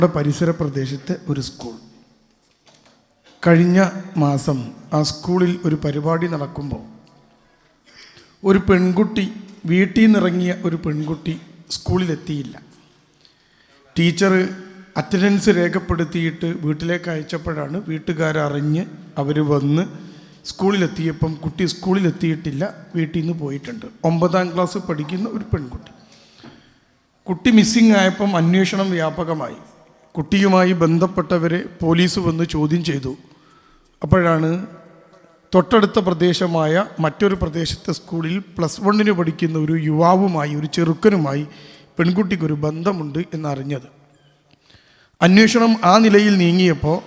നമ്മുടെ പരിസര പ്രദേശത്തെ ഒരു സ്കൂൾ. കഴിഞ്ഞ മാസം ആ സ്കൂളിൽ ഒരു പരിപാടി നടക്കുമ്പോൾ ഒരു പെൺകുട്ടി, വീട്ടിൽ നിന്നിറങ്ങിയ ഒരു പെൺകുട്ടി സ്കൂളിലെത്തിയില്ല. ടീച്ചർ അറ്റൻഡൻസ് രേഖപ്പെടുത്തിയിട്ട് വീട്ടിലേക്ക് അയച്ചപ്പോഴാണ് വീട്ടുകാരറിഞ്ഞ് അവർ വന്ന് സ്കൂളിലെത്തിയപ്പം കുട്ടി സ്കൂളിലെത്തിയിട്ടില്ല, വീട്ടിൽ നിന്ന് പോയിട്ടുണ്ട്. 9ാം ക്ലാസ് പഠിക്കുന്ന ഒരു പെൺകുട്ടി. കുട്ടി മിസ്സിങ് ആയപ്പം അന്വേഷണം വ്യാപകമായി. കുട്ടിയുമായി ബന്ധപ്പെട്ടവരെ പോലീസ് വന്ന് ചോദ്യം ചെയ്തു. അപ്പോഴാണ് തൊട്ടടുത്ത പ്രദേശമായ മറ്റൊരു പ്രദേശത്തെ സ്കൂളിൽ +1 പഠിക്കുന്ന ഒരു യുവാവുമായി, ഒരു ചെറുക്കനുമായി പെൺകുട്ടിക്കൊരു ബന്ധമുണ്ട് എന്നറിഞ്ഞത്. അന്വേഷണം ആ നിലയിൽ നീങ്ങിയപ്പോൾ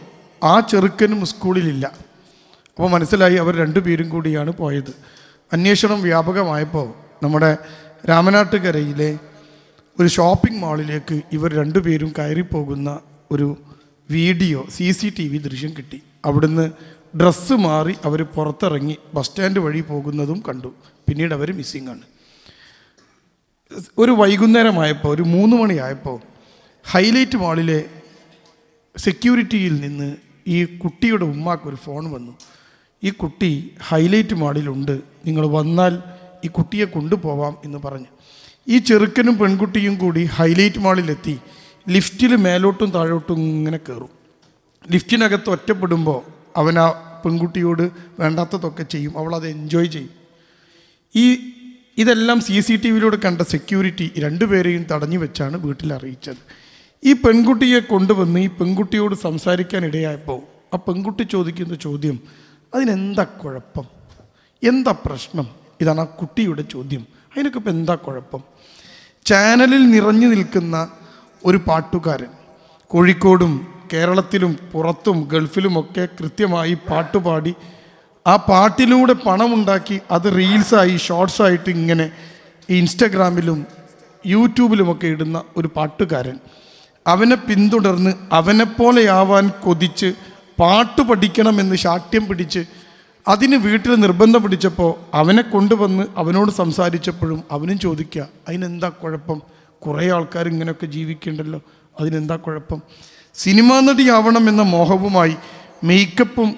ആ ചെറുക്കനും സ്കൂളിലില്ല. അപ്പോൾ മനസ്സിലായി അവർ രണ്ടുപേരും കൂടിയാണ് പോയത്. അന്വേഷണം വ്യാപകമായപ്പോൾ നമ്മുടെ രാമനാട്ടുകരയിലെ ഒരു ഷോപ്പിംഗ് മാളിലേക്ക് ഇവർ രണ്ടുപേരും കയറിപ്പോകുന്ന ഒരു വീഡിയോ CCTV ദൃശ്യം കിട്ടി. അവിടുന്ന് ഡ്രസ്സ് മാറി അവർ പുറത്തിറങ്ങി ബസ് സ്റ്റാൻഡ് വഴി പോകുന്നതും കണ്ടു. പിന്നീട് അവർ മിസ്സിംഗ് ആണ്. ഒരു വൈകുന്നേരമായപ്പോൾ, ഒരു 3 മണിയായപ്പോൾ ഹൈലൈറ്റ് മാളിലെ സെക്യൂരിറ്റിയിൽ നിന്ന് ഈ കുട്ടിയുടെ ഉമ്മാക്കൊരു ഫോൺ വന്നു. ഈ കുട്ടി ഹൈലൈറ്റ് മാളിലുണ്ട്, നിങ്ങൾ വന്നാൽ ഈ കുട്ടിയെ കൊണ്ടുപോവാം എന്ന് പറഞ്ഞു. ഈ ചെറുക്കനും പെൺകുട്ടിയും കൂടി ഹൈലൈറ്റ് മാളിലെത്തി ലിഫ്റ്റിൽ മേലോട്ടും താഴോട്ടും ഇങ്ങനെ കയറും. ലിഫ്റ്റിനകത്ത് ഒറ്റപ്പെടുമ്പോൾ അവൻ ആ പെൺകുട്ടിയോട് വേണ്ടാത്തതൊക്കെ ചെയ്യും, അവളത് എൻജോയ് ചെയ്യും. ഇതെല്ലാം CCTVയിലൂടെ കണ്ട സെക്യൂരിറ്റി രണ്ടുപേരെയും തടഞ്ഞു വെച്ചാണ് വീട്ടിൽ അറിയിച്ചത്. ഈ പെൺകുട്ടിയെ കൊണ്ടുവന്ന് ഈ പെൺകുട്ടിയോട് സംസാരിക്കാനിടയായപ്പോൾ ആ പെൺകുട്ടി ചോദിക്കുന്ന ചോദ്യം, അതിനെന്താ കുഴപ്പം, എന്താ പ്രശ്നം? ഇതാണ് ആ കുട്ടിയുടെ ചോദ്യം. അതിനൊക്കെ ഇപ്പം എന്താ കുഴപ്പം? ചാനലിൽ നിറഞ്ഞു നിൽക്കുന്ന ഒരു പാട്ടുകാരൻ, കോഴിക്കോടും കേരളത്തിലും പുറത്തും ഗൾഫിലുമൊക്കെ കൃത്യമായി പാട്ടുപാടി ആ പാട്ടിലൂടെ പണമുണ്ടാക്കി അത് റീൽസായി ഷോർട്സായിട്ട് ഇങ്ങനെ ഇൻസ്റ്റഗ്രാമിലും യൂട്യൂബിലുമൊക്കെ ഇടുന്ന ഒരു പാട്ടുകാരൻ, അവനെ പിന്തുടർന്ന് അവനെപ്പോലെയാവാൻ കൊതിച്ച് പാട്ട് പഠിക്കണമെന്ന് ശാഠ്യം പിടിച്ച് അതിന് വീട്ടിൽ നിർബന്ധം പിടിച്ചപ്പോൾ അവനെ കൊണ്ടുവന്ന് അവനോട് സംസാരിച്ചപ്പോഴും അവനും ചോദിക്കുക, അതിനെന്താ കുഴപ്പം? കുറേ ആൾക്കാർ ഇങ്ങനെയൊക്കെ ജീവിക്കുന്നുണ്ടല്ലോ, അതിനെന്താ കുഴപ്പം? സിനിമാ നടിയാവണം എന്ന മോഹവുമായി മേക്കപ്പും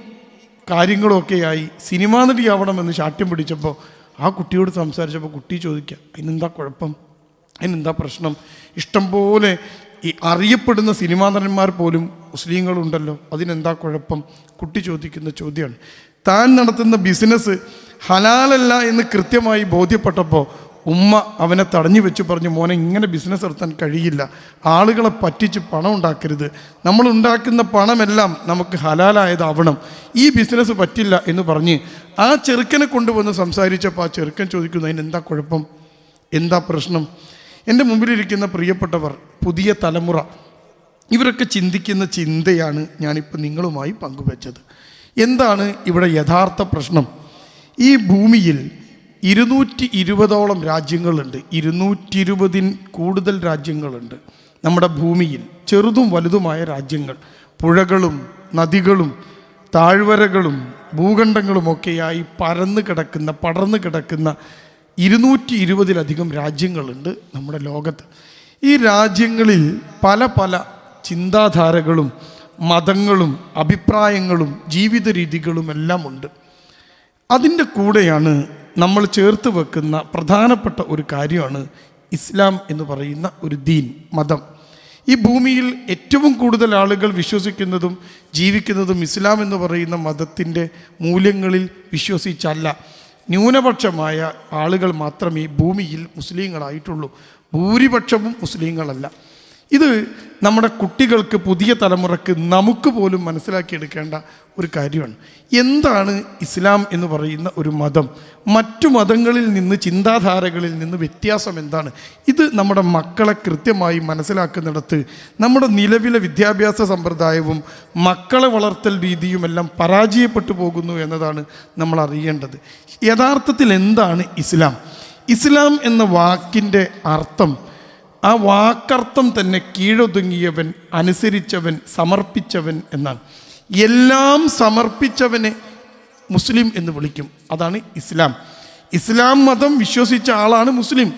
കാര്യങ്ങളുമൊക്കെയായി സിനിമാ നടിയാവണമെന്ന് ശാഠ്യം പിടിച്ചപ്പോൾ ആ കുട്ടിയോട് സംസാരിച്ചപ്പോൾ കുട്ടി ചോദിക്കുക, അതിനെന്താ കുഴപ്പം, അതിനെന്താ പ്രശ്നം? ഇഷ്ടംപോലെ ഈ അറിയപ്പെടുന്ന സിനിമാ നടന്മാർ പോലും മുസ്ലിങ്ങളുണ്ടല്ലോ, അതിനെന്താ കുഴപ്പം? കുട്ടി ചോദിക്കുന്ന ചോദ്യമാണ്. താൻ നടത്തുന്ന ബിസിനസ് ഹലാലല്ല എന്ന് കൃത്യമായി ബോധ്യപ്പെട്ടപ്പോൾ ഉമ്മ അവനെ തടഞ്ഞു വെച്ച് പറഞ്ഞു, മോനെ ഇങ്ങനെ ബിസിനസ് നടത്താൻ കഴിയില്ല, ആളുകളെ പറ്റിച്ച് പണം ഉണ്ടാക്കരുത്, നമ്മൾ ഉണ്ടാക്കുന്ന പണമെല്ലാം നമുക്ക് ഹലാലായതാവണം, ഈ ബിസിനസ് പറ്റില്ല എന്ന് പറഞ്ഞ് ആ ചെറുക്കനെ കൊണ്ടുവന്ന് സംസാരിച്ചപ്പോൾ ആ ചെറുക്കൻ ചോദിക്കുന്നു, അതിനെന്താ കുഴപ്പം, എന്താ പ്രശ്നം? എൻ്റെ മുമ്പിലിരിക്കുന്ന പ്രിയപ്പെട്ടവർ, പുതിയ തലമുറ, ഇവരൊക്കെ ചിന്തിക്കുന്ന ചിന്തയാണ് ഞാനിപ്പോൾ നിങ്ങളുമായി പങ്കുവച്ചത്. എന്താണ് ഇവിടെ യഥാർത്ഥ പ്രശ്നം? ഈ ഭൂമിയിൽ 220ഓളം രാജ്യങ്ങളുണ്ട്, 220ൽ കൂടുതൽ രാജ്യങ്ങളുണ്ട് നമ്മുടെ ഭൂമിയിൽ, ചെറുതും വലുതുമായ രാജ്യങ്ങൾ. പുഴകളും നദികളും താഴ്വരകളും ഭൂഖണ്ഡങ്ങളുമൊക്കെയായി പടർന്നു കിടക്കുന്ന 220ലധികം രാജ്യങ്ങളുണ്ട് നമ്മുടെ ലോകത്ത്. ഈ രാജ്യങ്ങളിൽ പല പല ചിന്താധാരകളും മതങ്ങളും അഭിപ്രായങ്ങളും ജീവിത രീതികളും എല്ലാം ഉണ്ട്. അതിൻ്റെ കൂടെയാണ് നമ്മൾ ചേർത്ത് വെക്കുന്ന പ്രധാനപ്പെട്ട ഒരു കാര്യമാണ് ഇസ്ലാം എന്ന് പറയുന്ന ഒരു ദീൻ, മതം. ഈ ഭൂമിയിൽ ഏറ്റവും കൂടുതൽ ആളുകൾ വിശ്വസിക്കുന്നതും ജീവിക്കുന്നതും ഇസ്ലാം എന്ന് പറയുന്ന മതത്തിൻ്റെ മൂല്യങ്ങളിൽ വിശ്വസിച്ചല്ല. ന്യൂനപക്ഷമായ ആളുകൾ മാത്രമേ ഭൂമിയിൽ മുസ്ലിങ്ങളായിട്ടുള്ളൂ, ഭൂരിപക്ഷവും മുസ്ലിങ്ങളല്ല. ഇത് നമ്മുടെ കുട്ടികൾക്ക്, പുതിയ തലമുറക്ക്, നമുക്ക് പോലും മനസ്സിലാക്കിയെടുക്കേണ്ട ഒരു കാര്യമാണ്. എന്താണ് ഇസ്ലാം എന്ന് പറയുന്ന ഒരു മതം? മറ്റു മതങ്ങളിൽ നിന്ന്, ചിന്താധാരകളിൽ നിന്ന് വ്യത്യാസം എന്താണ്? ഇത് നമ്മുടെ മക്കളെ കൃത്യമായി മനസ്സിലാക്കുന്നിടത്ത് നമ്മുടെ നിലവിലെ വിദ്യാഭ്യാസ സമ്പ്രദായവും മക്കളെ വളർത്തൽ രീതിയുമെല്ലാം പരാജയപ്പെട്ടു പോകുന്നു എന്നതാണ് നമ്മൾ അറിയേണ്ടത്. യഥാർത്ഥത്തിൽ എന്താണ് ഇസ്ലാം? ഇസ്ലാം എന്ന വാക്കിൻ്റെ അർത്ഥം, ആ വാക്കർത്ഥം തന്നെ കീഴൊതുങ്ങിയവൻ, അനുസരിച്ചവൻ, സമർപ്പിച്ചവൻ എന്നാണ്. എല്ലാം സമർപ്പിച്ചവനെ മുസ്ലിം എന്ന് വിളിക്കും, അതാണ് ഇസ്ലാം. ഇസ്ലാം മതം വിശ്വസിച്ച ആളാണ് മുസ്ലിം.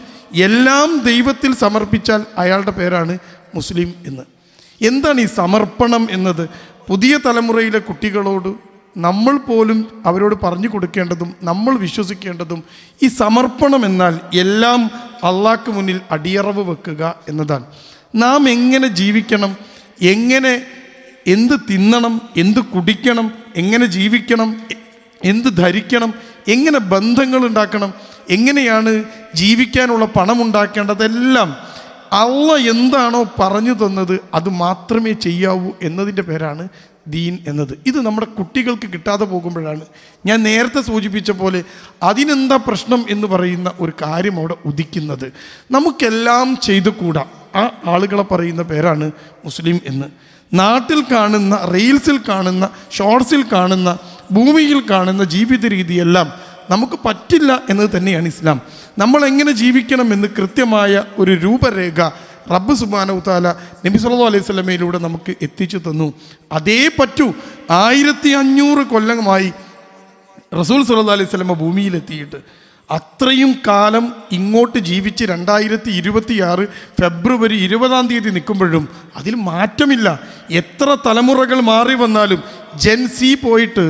എല്ലാം ദൈവത്തിൽ സമർപ്പിച്ചാൽ അയാളുടെ പേരാണ് മുസ്ലിം എന്ന്. എന്താണ് ഈ സമർപ്പണം എന്നത്? പുതിയ തലമുറയിലെ കുട്ടികളോട് നമ്മൾ പോലും അവരോട് പറഞ്ഞു കൊടുക്കേണ്ടതും നമ്മൾ വിശ്വസിക്കേണ്ടതും ഈ സമർപ്പണം എന്നാൽ എല്ലാം അള്ളാഹ്ക്ക് മുന്നിൽ അടിയറവ് വെക്കുക എന്നതാണ്. നാം എങ്ങനെ ജീവിക്കണം, എങ്ങനെ എന്ത് തിന്നണം, എന്ത് കുടിക്കണം, എങ്ങനെ ജീവിക്കണം, എന്ത് ധരിക്കണം, എങ്ങനെ ബന്ധങ്ങൾ ഉണ്ടാക്കണം, എങ്ങനെയാണ് ജീവിക്കാനുള്ള പണം ഉണ്ടാക്കേണ്ടതെല്ലാം അള്ളാഹ് എന്താണോ പറഞ്ഞു തന്നത് അത് മാത്രമേ ചെയ്യാവൂ എന്നതിൻ്റെ പേരാണ് ദീൻ എന്നത്. ഇത് നമ്മുടെ കുട്ടികൾക്ക് കിട്ടാതെ പോകുമ്പോഴാണ് ഞാൻ നേരത്തെ സൂചിപ്പിച്ച പോലെ അതിനെന്താ പ്രശ്നം എന്ന് പറയുന്ന ഒരു കാര്യം അവിടെ ഉദിക്കുന്നത്. നമുക്കെല്ലാം ചെയ്തു കൂടാ. ആ ആളുകളെ പറയുന്ന പേരാണ് മുസ്ലിം എന്ന്. നാട്ടിൽ കാണുന്ന, റീൽസിൽ കാണുന്ന, ഷോർട്സിൽ കാണുന്ന, ഭൂമിയിൽ കാണുന്ന ജീവിത രീതിയെല്ലാം നമുക്ക് പറ്റില്ല എന്നത് തന്നെയാണ് ഇസ്ലാം. നമ്മൾ എങ്ങനെ ജീവിക്കണമെന്ന് കൃത്യമായ ഒരു രൂപരേഖ റബ്ബ് സുബ്ഹാനഹു തആല നബി സല്ലല്ലാഹു അലൈഹി വസല്ലമയിലൂടെ നമുക്ക് എത്തിച്ചു തന്നു. അതേ പറ്റൂ. 1500 കൊല്ലമായി റസൂൽ സല്ലല്ലാഹു അലൈഹി വസല്ലമ ഭൂമിയിലെത്തിയിട്ട് അത്രയും കാലം ഇങ്ങോട്ട് ജീവിച്ച് 2026 ഫെബ്രുവരി 20 നിൽക്കുമ്പോഴും അതിൽ മാറ്റമില്ല. എത്ര തലമുറകൾ മാറി വന്നാലും, ജെൻ സി പോയിട്ട്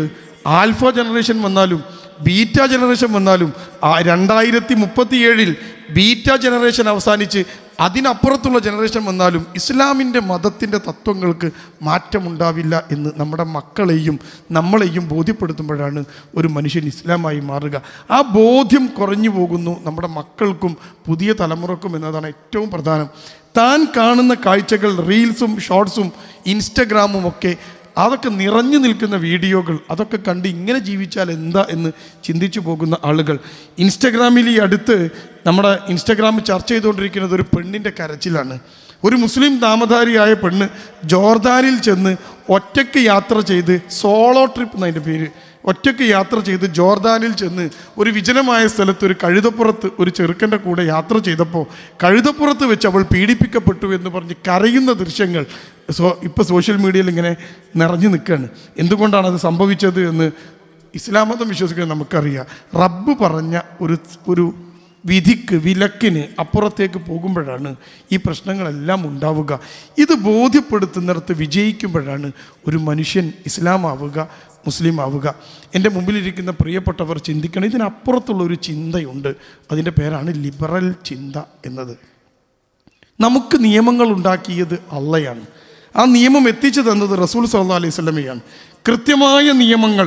ആൽഫ ജനറേഷൻ വന്നാലും ബീറ്റ ജനറേഷൻ വന്നാലും 2037 ബീറ്റ ജനറേഷൻ അവസാനിച്ച് അതിനപ്പുറത്തുള്ള ജനറേഷൻ വന്നാലും ഇസ്ലാമിൻ്റെ മതത്തിൻ്റെ തത്വങ്ങൾക്ക് മാറ്റമുണ്ടാവില്ല എന്ന് നമ്മുടെ മക്കളെയും നമ്മളെയും ബോധ്യപ്പെടുത്തുമ്പോഴാണ് ഒരു മനുഷ്യൻ ഇസ്ലാമായി മാറുക. ആ ബോധ്യം കുറഞ്ഞു പോകുന്നു നമ്മുടെ മക്കൾക്കും പുതിയ തലമുറക്കും എന്നതാണ് ഏറ്റവും പ്രധാനം. താൻ കാണുന്ന കാഴ്ചകൾ, റീൽസും ഷോർട്സും ഇൻസ്റ്റഗ്രാമും ഒക്കെ, അതൊക്കെ നിറഞ്ഞു നിൽക്കുന്ന വീഡിയോകൾ, അതൊക്കെ കണ്ട് ഇങ്ങനെ ജീവിച്ചാൽ എന്താ എന്ന് ചിന്തിച്ചു പോകുന്ന ആളുകൾ. ഇൻസ്റ്റഗ്രാമിൽ ഈ അടുത്ത് നമ്മുടെ ഇൻസ്റ്റഗ്രാം ചർച്ച ചെയ്തുകൊണ്ടിരിക്കുന്നത് ഒരു പെണ്ണിൻ്റെ കരച്ചിലാണ്. ഒരു മുസ്ലിം നാമധാരിയായ പെണ്ണ് ജോർദാനിൽ ചെന്ന് ഒറ്റയ്ക്ക് യാത്ര ചെയ്ത്, സോളോ ട്രിപ്പ് എന്നതിൻ്റെ പേര്, ഒറ്റയ്ക്ക് യാത്ര ചെയ്ത് ജോർദാനിൽ ചെന്ന് ഒരു വിജനമായ സ്ഥലത്ത് ഒരു കഴുതപ്പുറത്ത് ഒരു ചെറുക്കൻ്റെ കൂടെ യാത്ര ചെയ്തപ്പോൾ കഴുതപ്പുറത്ത് വെച്ച് അവൾ പീഡിപ്പിക്കപ്പെട്ടു എന്ന് പറഞ്ഞ് കരയുന്ന ദൃശ്യങ്ങൾ ഇപ്പോൾ സോഷ്യൽ മീഡിയയിൽ ഇങ്ങനെ നിറഞ്ഞു നിൽക്കുകയാണ്. എന്തുകൊണ്ടാണത് സംഭവിച്ചത് എന്ന് ഇസ്ലാം മതം വിശ്വസിക്കുന്നത് നമുക്കറിയാം. റബ്ബ് പറഞ്ഞ ഒരു വിധിക്ക്, വിലക്കിന് അപ്പുറത്തേക്ക് പോകുമ്പോഴാണ് ഈ പ്രശ്നങ്ങളെല്ലാം ഉണ്ടാവുക. ഇത് ബോധ്യപ്പെടുത്തുന്നിടത്ത് വിജയിക്കുമ്പോഴാണ് ഒരു മനുഷ്യൻ ഇസ്ലാം ആവുക, മുസ്ലിം ആവുക. എൻ്റെ മുമ്പിലിരിക്കുന്ന പ്രിയപ്പെട്ടവർ ചിന്തിക്കണം, ഇതിനപ്പുറത്തുള്ളൊരു ചിന്തയുണ്ട്. അതിൻ്റെ പേരാണ് ലിബറൽ ചിന്ത എന്നത്. നമുക്ക് നിയമങ്ങൾ ഉണ്ടാക്കിയത് അള്ളയാണ്. ആ നിയമം എത്തിച്ചു തന്നത് റസൂൽ സല്ലല്ലാഹു അലൈഹി വസല്ലമയാണ്. കൃത്യമായ നിയമങ്ങൾ,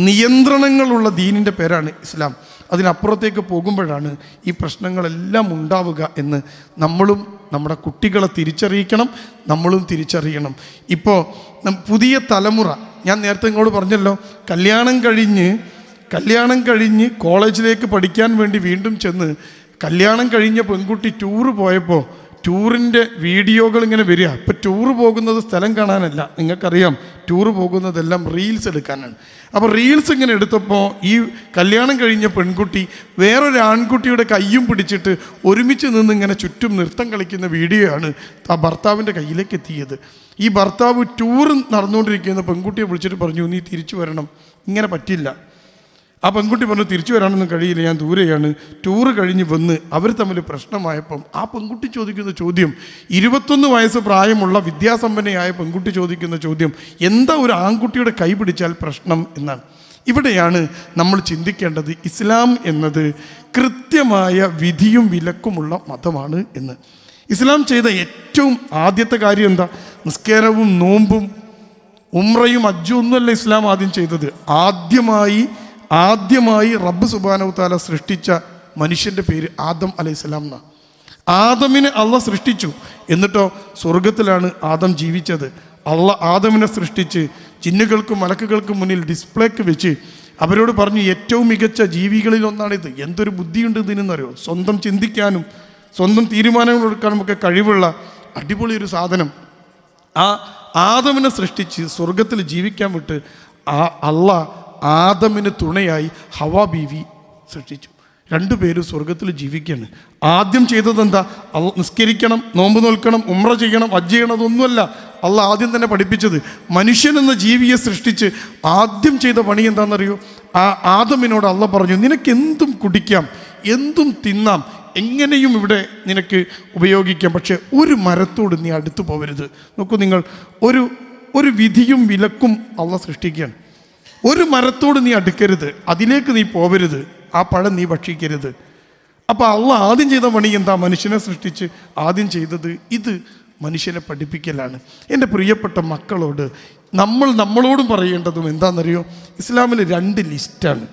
നിയന്ത്രണങ്ങളുള്ള ദീനിൻ്റെ പേരാണ് ഇസ്ലാം. അതിനപ്പുറത്തേക്ക് പോകുമ്പോഴാണ് ഈ പ്രശ്നങ്ങളെല്ലാം ഉണ്ടാവുക എന്ന് നമ്മളും നമ്മുടെ കുട്ടികളെ തിരിച്ചറിയിക്കണം, നമ്മളും തിരിച്ചറിയണം. ഇപ്പോൾ പുതിയ തലമുറ, ഞാൻ നേരത്തെ ഇങ്ങോട്ട് പറഞ്ഞല്ലോ, കല്യാണം കഴിഞ്ഞ് കോളേജിലേക്ക് പഠിക്കാൻ വേണ്ടി വീണ്ടും ചെന്ന് കല്യാണം കഴിഞ്ഞ പെൺകുട്ടി ടൂറ് പോയപ്പോൾ ടൂറിൻ്റെ വീഡിയോകൾ ഇങ്ങനെ വരിക. ഇപ്പം ടൂറ് പോകുന്നത് സ്ഥലം കാണാനല്ല, നിങ്ങൾക്കറിയാം, ടൂറ് പോകുന്നതെല്ലാം റീൽസ് എടുക്കാനാണ്. അപ്പോൾ റീൽസ് ഇങ്ങനെ എടുത്തപ്പോൾ ഈ കല്യാണം കഴിഞ്ഞ പെൺകുട്ടി വേറൊരു ആൺകുട്ടിയുടെ കയ്യും പിടിച്ചിട്ട് ഒരുമിച്ച് നിന്ന് ഇങ്ങനെ ചുറ്റും നൃത്തം കളിക്കുന്ന വീഡിയോ ആണ് ആ ഭർത്താവിൻ്റെ കയ്യിലേക്ക് എത്തിയത്. ഈ ഭർത്താവ് ടൂർ നടന്നുകൊണ്ടിരിക്കുന്ന പെൺകുട്ടിയെ വിളിച്ചിട്ട് പറഞ്ഞു, നീ തിരിച്ചു വരണം, ഇങ്ങനെ പറ്റില്ല. ആ പെൺകുട്ടി പറഞ്ഞു, തിരിച്ചു വരാനൊന്നും കഴിയില്ല, ഞാൻ ദൂരെയാണ്. ടൂറ് കഴിഞ്ഞ് വന്ന് അവർ തമ്മിൽ പ്രശ്നമായപ്പം ആ പെൺകുട്ടി ചോദിക്കുന്ന ചോദ്യം, 21 വയസ്സ് പ്രായമുള്ള വിദ്യാസമ്പന്നയായ പെൺകുട്ടി ചോദിക്കുന്ന ചോദ്യം, എന്താ ഒരു ആൺകുട്ടിയുടെ കൈ പിടിച്ചാൽ പ്രശ്നം എന്നാണ്. ഇവിടെയാണ് നമ്മൾ ചിന്തിക്കേണ്ടത് ഇസ്ലാം എന്നത് കൃത്യമായ വിധിയും വിലക്കുമുള്ള മതമാണ് എന്ന്. ഇസ്ലാം ചെയ്ത ഏറ്റവും ആദ്യത്തെ കാര്യം എന്താ? നിസ്കാരവും നോമ്പും ഉംറയും ഹജ്ജും ഒന്നുമല്ല ഇസ്ലാം ആദ്യം ചെയ്തത്. ആദ്യമായി റബ്ബ് സുബ്ഹാനഹു തആല സൃഷ്ടിച്ച മനുഷ്യൻ്റെ പേര് ആദം അലൈഹിസ്സലാം എന്നാണ്. ആദമിനെ അള്ളാഹ് സൃഷ്ടിച്ചു. എന്നിട്ടോ സ്വർഗത്തിലാണ് ആദം ജീവിച്ചത്. അള്ളാഹ് ആദമിനെ സൃഷ്ടിച്ച് ജിന്നുകൾക്കും മലക്കുകൾക്കും മുന്നിൽ ഡിസ്പ്ലേക്ക് വെച്ച് അവരോട് പറഞ്ഞു, ഏറ്റവും മികച്ച ജീവികളിൽ ഒന്നാണിത്. എന്തൊരു ബുദ്ധിയുണ്ട് ഇതിനെന്നറിയോ? സ്വന്തം ചിന്തിക്കാനും സ്വന്തം തീരുമാനങ്ങൾ എടുക്കാനും ഒക്കെ കഴിവുള്ള അടിപൊളി ഒരു സാധനം. ആ ആദമിനെ സൃഷ്ടിച്ച് സ്വർഗത്തിൽ ജീവിക്കാൻ വിട്ട് അള്ളാഹ് ആദമിന് തുണയായി ഹവ്വാ ബീവി സൃഷ്ടിച്ചു. രണ്ടുപേരും സ്വർഗത്തിൽ ജീവിക്കുകയാണ്. ആദ്യം ചെയ്തത് എന്താ? നിസ്കരിക്കണം, നോമ്പ് നോൽക്കണം, ഉംറ ചെയ്യണം, ഹജ്ജ് ചെയ്യണം, അതൊന്നുമല്ല അള്ളാഹ് ആദ്യം തന്നെ പഠിപ്പിച്ചത്. മനുഷ്യൻ എന്ന ജീവിയെ സൃഷ്ടിച്ച് ആദ്യം ചെയ്ത പണി എന്താണെന്നറിയോ? ആ ആദമിനോട് അള്ളാഹ് പറഞ്ഞു, നിനക്ക് എന്തും കുടിക്കാം, എന്തും തിന്നാം, എങ്ങനെയും ഇവിടെ നിനക്ക് ഉപയോഗിക്കാം, പക്ഷെ ഒരു മരത്തോട് നീ അടുത്തു പോകരുത്. നോക്കൂ നിങ്ങൾ, ഒരു വിധിയും വിലക്കും അള്ളാഹ് സൃഷ്ടിക്കുകയാണ്. ഒരു മരത്തോട് നീ അടുക്കരുത്, അതിലേക്ക് നീ പോകരുത്, ആ പഴം നീ ഭക്ഷിക്കരുത്. അപ്പോൾ അള്ളാഹ് ആദ്യം ചെയ്ത പണി എന്താ? മനുഷ്യനെ സൃഷ്ടിച്ച് ആദ്യം ചെയ്തത് ഇത് മനുഷ്യനെ പഠിപ്പിക്കലാണ്. എൻ്റെ പ്രിയപ്പെട്ട മക്കളോട് നമ്മളോടും പറയേണ്ടതും എന്താണെന്നറിയോ? ഇസ്ലാമിൽ 2 ലിസ്റ്റാണ്.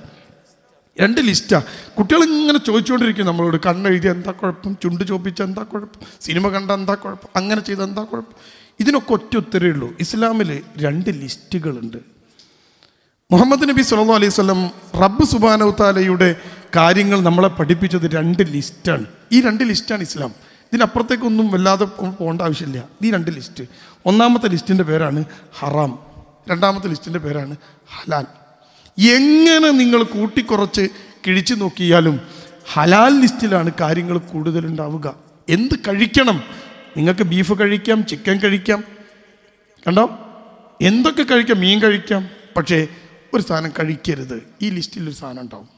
2 ലിസ്റ്റാണ്. കുട്ടികൾ ഇങ്ങനെ ചോദിച്ചുകൊണ്ടിരിക്കും നമ്മളോട്, കണ്ണെഴുതിയ എന്താ കുഴപ്പം, ചുണ്ട് ചോപ്പിച്ച എന്താ കുഴപ്പം, സിനിമ കണ്ട എന്താ കുഴപ്പം, അങ്ങനെ ചെയ്ത എന്താ കുഴപ്പം? ഇതിനൊക്കെ ഒറ്റ ഉത്തരവേ ഉള്ളൂ. ഇസ്ലാമിൽ 2 ലിസ്റ്റുകളുണ്ട്. മുഹമ്മദ് നബി സല്ലല്ലാഹു അലൈഹി വസല്ലം റബ്ബ് സുബ്ഹാനഹു തആലയുടെ കാര്യങ്ങൾ നമ്മളെ പഠിപ്പിച്ചത് 2 ലിസ്റ്റാണ്. ഈ 2 ലിസ്റ്റാണ് ഇസ്ലാം. ഇതിനപ്പുറത്തേക്കൊന്നും വല്ലാതെ പോകേണ്ട ആവശ്യമില്ല. ഈ 2 ലിസ്റ്റ്. ഒന്നാമത്തെ ലിസ്റ്റിൻ്റെ പേരാണ് ഹറാം, രണ്ടാമത്തെ ലിസ്റ്റിൻ്റെ പേരാണ് ഹലാൽ. എങ്ങനെ നിങ്ങൾ കൂട്ടിക്കുറച്ച് കിഴിച്ചു നോക്കിയാലും ഹലാൽ ലിസ്റ്റിലാണ് കാര്യങ്ങൾ കൂടുതലുണ്ടാവുക. എന്ത് കഴിക്കണം? നിങ്ങൾക്ക് ബീഫ് കഴിക്കാം, ചിക്കൻ കഴിക്കാം, കണ്ടോ, എന്തൊക്കെ കഴിക്കാം, മീൻ കഴിക്കാം. പക്ഷേ ഒരു സാധനം കഴിക്കരുത്, ഈ ലിസ്റ്റിലൊരു സാധനം ഉണ്ടാവും.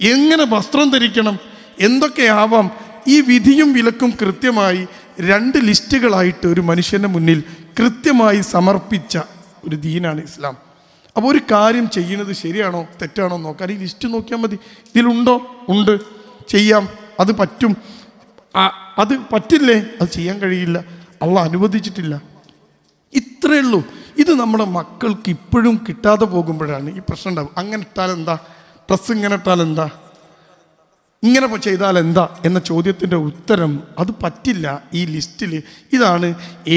എങ്ങനെ വസ്ത്രം ധരിക്കണം, എന്തൊക്കെയാവാം, ഈ വിധിയും വിലക്കും കൃത്യമായി 2 ലിസ്റ്റുകളായിട്ട് ഒരു മനുഷ്യൻ്റെ മുന്നിൽ കൃത്യമായി സമർപ്പിച്ച ഒരു ദീനാണ് ഇസ്ലാം. അപ്പോൾ ഒരു കാര്യം ചെയ്യുന്നത് ശരിയാണോ തെറ്റാണോ നോക്കാൻ ഈ ലിസ്റ്റ് നോക്കിയാൽ മതി. ഇതിലുണ്ടോ? ഉണ്ട്, ചെയ്യാം, അത് പറ്റും. അത് പറ്റില്ലേ, അത് ചെയ്യാൻ കഴിയില്ല, അള്ളാഹ് അനുവദിച്ചിട്ടില്ല. ഇത്രയേ ഉള്ളൂ. ഇത് നമ്മുടെ മക്കൾക്ക് ഇപ്പോഴും കിട്ടാതെ പോകുമ്പോഴാണ് ഈ പ്രശ്നം ഉണ്ടാവും. അങ്ങനെ ഇട്ടാൽ എന്താ, ഡ്രസ്സ് ഇങ്ങനെ ഇട്ടാൽ എന്താ, ഇങ്ങനെ ചെയ്താൽ എന്താ എന്ന ചോദ്യത്തിൻ്റെ ഉത്തരം അത് പറ്റില്ല ഈ ലിസ്റ്റിൽ. ഇതാണ്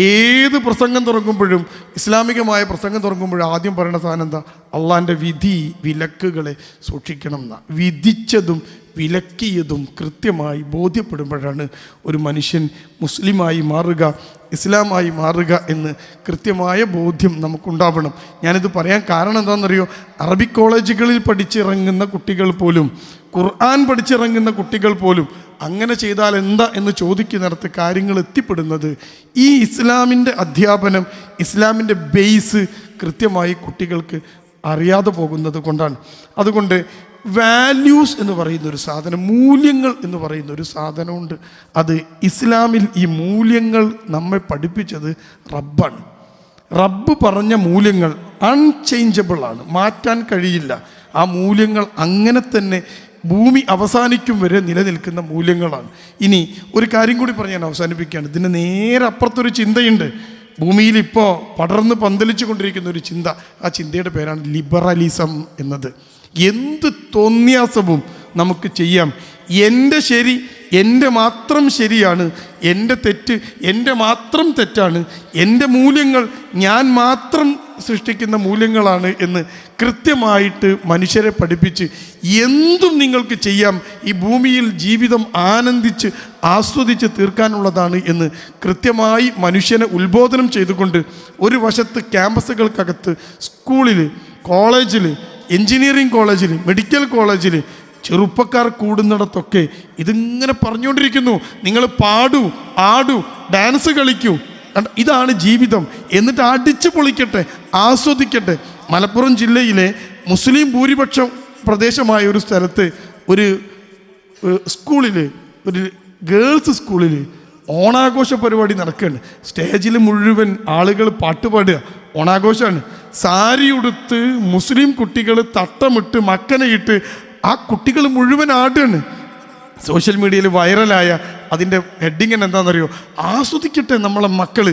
ഏത് പ്രസംഗം തുടങ്ങുമ്പോഴും, ഇസ്ലാമികമായ പ്രസംഗം തുടങ്ങുമ്പോഴും ആദ്യം പറയുന്ന സാധനം എന്താ? അള്ളാഹിൻ്റെ വിധി വിലക്കുകളെ സൂക്ഷിക്കണം എന്നാ. വിധിച്ചതും വിലക്കിയതും കൃത്യമായി ബോധ്യപ്പെടുമ്പോഴാണ് ഒരു മനുഷ്യൻ മുസ്ലിമായി മാറുക, ഇസ്ലാമായി മാറുക എന്ന് കൃത്യമായ ബോധ്യം നമുക്കുണ്ടാവണം. ഞാനിത് പറയാൻ കാരണം എന്താണെന്നറിയോ? അറബിക് കോളേജുകളിൽ പഠിച്ചിറങ്ങുന്ന കുട്ടികൾ പോലും, ഖുർആൻ പഠിച്ചിറങ്ങുന്ന കുട്ടികൾ പോലും അങ്ങനെ ചെയ്താൽ എന്താ എന്ന് ചോദിക്കുന്നിടത്ത് കാര്യങ്ങൾ എത്തിപ്പെടുന്നത് ഈ ഇസ്ലാമിൻ്റെ അധ്യാപനം, ഇസ്ലാമിൻ്റെ ബേസ് കൃത്യമായി കുട്ടികൾക്ക് അറിയാതെ പോകുന്നത് കൊണ്ടാണ്. അതുകൊണ്ട് വാല്യൂസ് എന്ന് പറയുന്ന ഒരു സാധനം, മൂല്യങ്ങൾ എന്ന് പറയുന്ന ഒരു സാധനമുണ്ട്. അത് ഇസ്ലാമിൽ ഈ മൂല്യങ്ങൾ നമ്മെ പഠിപ്പിച്ചത് റബ്ബാണ്. റബ്ബ് പറഞ്ഞ മൂല്യങ്ങൾ അൺചേഞ്ചബിൾ ആണ്, മാറ്റാൻ കഴിയില്ല. ആ മൂല്യങ്ങൾ അങ്ങനെ തന്നെ ഭൂമി അവസാനിക്കും വരെ നിലനിൽക്കുന്ന മൂല്യങ്ങളാണ്. ഇനി ഒരു കാര്യം കൂടി പറഞ്ഞ് ഞാൻ അവസാനിപ്പിക്കുകയാണ്. ഇതിന് നേരെ അപ്പുറത്തൊരു ചിന്തയുണ്ട്. ഭൂമിയിൽ ഇപ്പോൾ പടർന്ന് പന്തലിച്ചു കൊണ്ടിരിക്കുന്ന ഒരു ചിന്ത. ആ ചിന്തയുടെ പേരാണ് ലിബറലിസം എന്നത്. എന്ത് തോന്നിയാസവും നമുക്ക് ചെയ്യാം. എൻ്റെ ശരി എൻ്റെ മാത്രം ശരിയാണ്, എൻ്റെ തെറ്റ് എൻ്റെ മാത്രം തെറ്റാണ്, എൻ്റെ മൂല്യങ്ങൾ ഞാൻ മാത്രം സൃഷ്ടിക്കുന്ന മൂല്യങ്ങളാണ് എന്ന് കൃത്യമായിട്ട് മനുഷ്യരെ പഠിപ്പിച്ച് എന്തും നിങ്ങൾക്ക് ചെയ്യാം, ഈ ഭൂമിയിൽ ജീവിതം ആനന്ദിച്ച് ആസ്വദിച്ച് തീർക്കാനുള്ളതാണ് എന്ന് കൃത്യമായി മനുഷ്യനെ ഉത്ബോധനം ചെയ്തുകൊണ്ട് ഒരു വശത്ത് ക്യാമ്പസുകൾക്കകത്ത്, സ്കൂളിൽ, കോളേജിൽ, എൻജിനീയറിംഗ് കോളേജിൽ, മെഡിക്കൽ കോളേജിൽ ചെറുപ്പക്കാർ കൂടുന്നിടത്തൊക്കെ ഇതിങ്ങനെ പറഞ്ഞുകൊണ്ടിരിക്കുന്നു. നിങ്ങൾ പാടൂ, ആടൂ, ഡാൻസ് കളിക്കൂ, ഇതാണ് ജീവിതം, എന്നിട്ട് അടിച്ചു പൊളിക്കട്ടെ, ആസ്വദിക്കട്ടെ. മലപ്പുറം ജില്ലയിലെ മുസ്ലിം ഭൂരിപക്ഷം പ്രദേശമായ ഒരു സ്ഥലത്ത് ഒരു സ്കൂളിൽ, ഒരു ഗേൾസ് സ്കൂളിൽ ഓണാഘോഷ പരിപാടി നടക്കുകയാണ്. സ്റ്റേജിൽ മുഴുവൻ ആളുകൾ പാട്ടുപാടുക, ഓണാഘോഷമാണ്. സാരി ഉടുത്ത് മുസ്ലിം കുട്ടികൾ തട്ടമിട്ട് മക്കനയിട്ട് ആ കുട്ടികൾ മുഴുവൻ ആടുകയാണ്. സോഷ്യൽ മീഡിയയിൽ വൈറലായ അതിൻ്റെ ഹെഡിങ് എന്താണെന്നറിയോ? ആസ്വദിക്കട്ടെ നമ്മളെ മക്കൾ.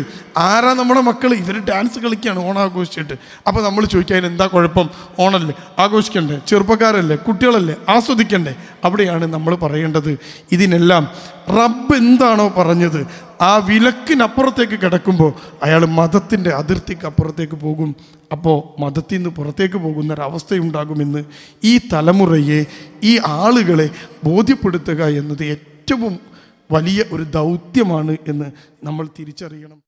ആരാ നമ്മുടെ മക്കൾ? ഇവർ ഡാൻസ് കളിക്കുകയാണ് ഓണാഘോഷിച്ചിട്ട്. അപ്പോൾ നമ്മൾ ചോദിക്കാൻ എന്താ കുഴപ്പം? ഓണല്ലേ, ആഘോഷിക്കണ്ടേ, ചെറുപ്പക്കാരല്ലേ, കുട്ടികളല്ലേ, ആസ്വദിക്കണ്ടേ? അവിടെയാണ് നമ്മൾ പറയേണ്ടത് ഇതിനെല്ലാം റബ്ബ് എന്താണോ പറഞ്ഞത് ആ വിലക്കിനപ്പുറത്തേക്ക് കിടക്കുമ്പോൾ അയാൾ മതത്തിൻ്റെ അതിർത്തിക്ക് അപ്പുറത്തേക്ക് പോകും. അപ്പോൾ മതത്തിൽ നിന്ന് പുറത്തേക്ക് പോകുന്നൊരവസ്ഥയുണ്ടാകുമെന്ന് ഈ തലമുറയെ, ഈ ആളുകളെ ബോധ്യപ്പെടുത്തുക എന്നത് ഏറ്റവും വലിയ ഒരു ദൗത്യമാണ് എന്ന് നമ്മൾ തിരിച്ചറിയണം.